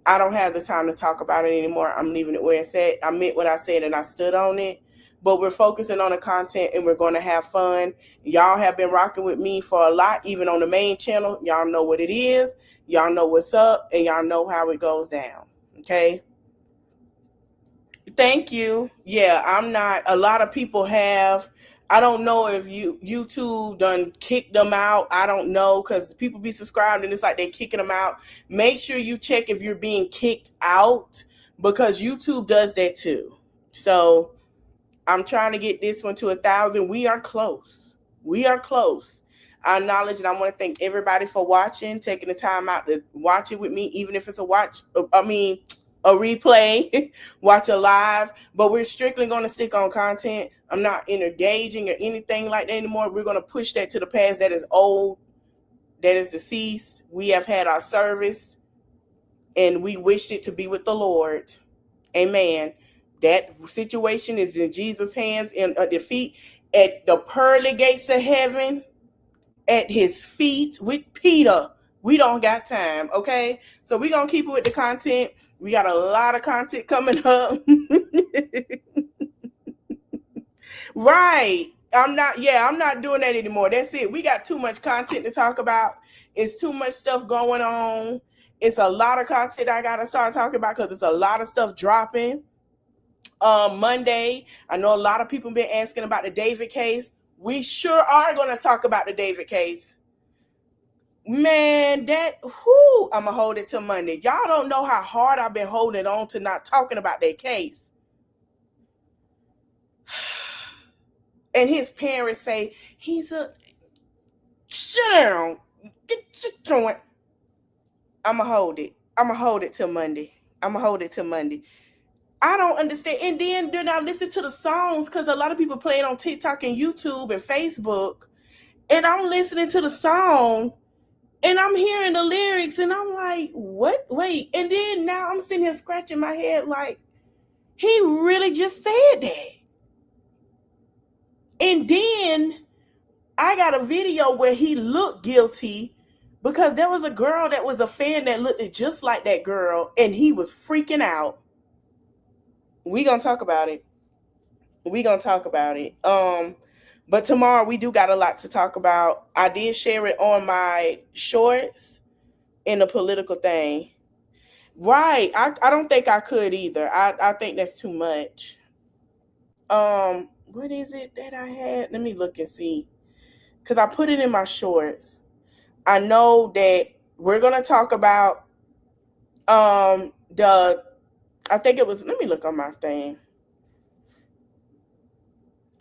I don't have the time to talk about it anymore. I'm leaving it where it's at. I meant what I said and I stood on it. But we're focusing on the content and we're going to have fun. Y'all have been rocking with me for a lot, even on the main channel. Y'all know what it is. Y'all know what's up and y'all know how it goes down. Okay? Thank you. Yeah, I'm not. A lot of people have. I don't know if YouTube done kicked them out. I don't know because people be subscribed and it's like they kicking them out. Make sure you check if you're being kicked out because YouTube does that too. So I'm trying to get this one to 1,000. We are close. We are close. I acknowledge and I want to thank everybody for watching, taking the time out to watch it with me, even if it's a watch. I mean, a replay, watch a live, but we're strictly going to stick on content. I'm not engaging or anything like that anymore. We're going to push that to the past. That is old. That is deceased. We have had our service and we wished it to be with the Lord. Amen. That situation is in Jesus' hands in a defeat at the pearly gates of heaven, at his feet with Peter. We don't got time, okay? So we're going to keep it with the content. We got a lot of content coming up. Right. I'm not doing that anymore. That's it. We got too much content to talk about. It's too much stuff going on. It's a lot of content I got to start talking about because it's a lot of stuff dropping. Monday, I know a lot of people been asking about the David case. We sure are going to talk about the David case. Man, I'm going to hold it till Monday. Y'all don't know how hard I've been holding on to not talking about that case. And his parents say, shut down. I'm going to hold it. I'm going to hold it till Monday. I don't understand. And then I listen to the songs because a lot of people play it on TikTok and YouTube and Facebook. And I'm listening to the song and I'm hearing the lyrics and I'm like, what? Wait. And then now I'm sitting here scratching my head like, he really just said that. And then I got a video where he looked guilty because there was a girl that was a fan that looked just like that girl and he was freaking out. We gonna talk about it. But tomorrow we do got a lot to talk about. I did share it on my shorts in a political thing. Right. I don't think I could either. I think that's too much. What is it that I had? Let me look and see. Because I put it in my shorts. I know that we're gonna talk about I think it was, let me look on my thing.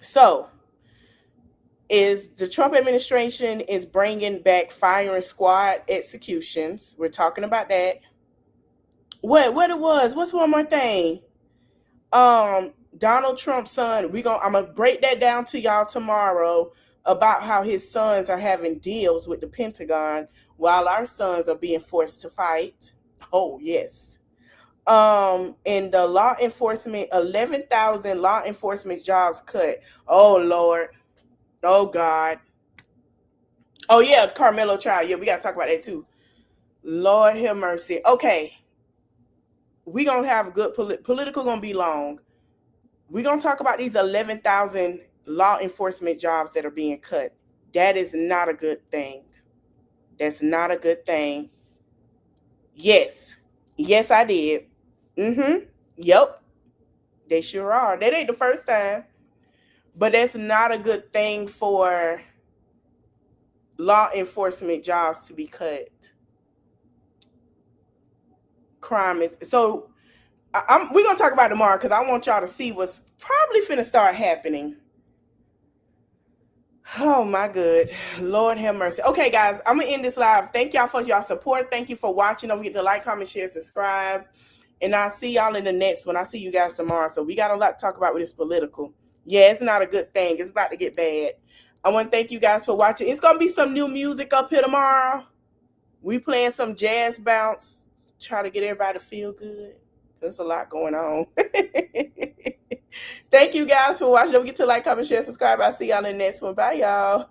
So, is the Trump administration is bringing back firing squad executions. We're talking about that. What it was? What's one more thing? Donald Trump's son. I'm gonna break that down to y'all tomorrow about how his sons are having deals with the Pentagon while our sons are being forced to fight. Oh yes. And the law enforcement, 11,000 law enforcement jobs cut. Oh Lord. Oh God. Oh yeah, Carmelo trial. Yeah, we gotta talk about that too. Lord have mercy. Okay. We gonna have good political gonna be long. We're gonna talk about these 11,000 law enforcement jobs that are being cut. That is not a good thing. That's not a good thing. Yes. Yes, I did. Yep. They sure are. That ain't the first time. But that's not a good thing for law enforcement jobs to be cut. Crime is so. We're gonna talk about it tomorrow because I want y'all to see what's probably finna start happening. Oh my good Lord have mercy. Okay, guys, I'm gonna end this live. Thank y'all for y'all support. Thank you for watching. Don't forget to like, comment, share, subscribe, and I'll see y'all in the next one. I'll see you guys tomorrow. So we got a lot to talk about with this political. Yeah, it's not a good thing. It's about to get bad. I want to thank you guys for watching. It's gonna be some new music up here tomorrow. We playing some jazz bounce. Try to get everybody to feel good. There's a lot going on. Thank you guys for watching. Don't forget to like, comment, share, subscribe. I'll see y'all in the next one. Bye, y'all.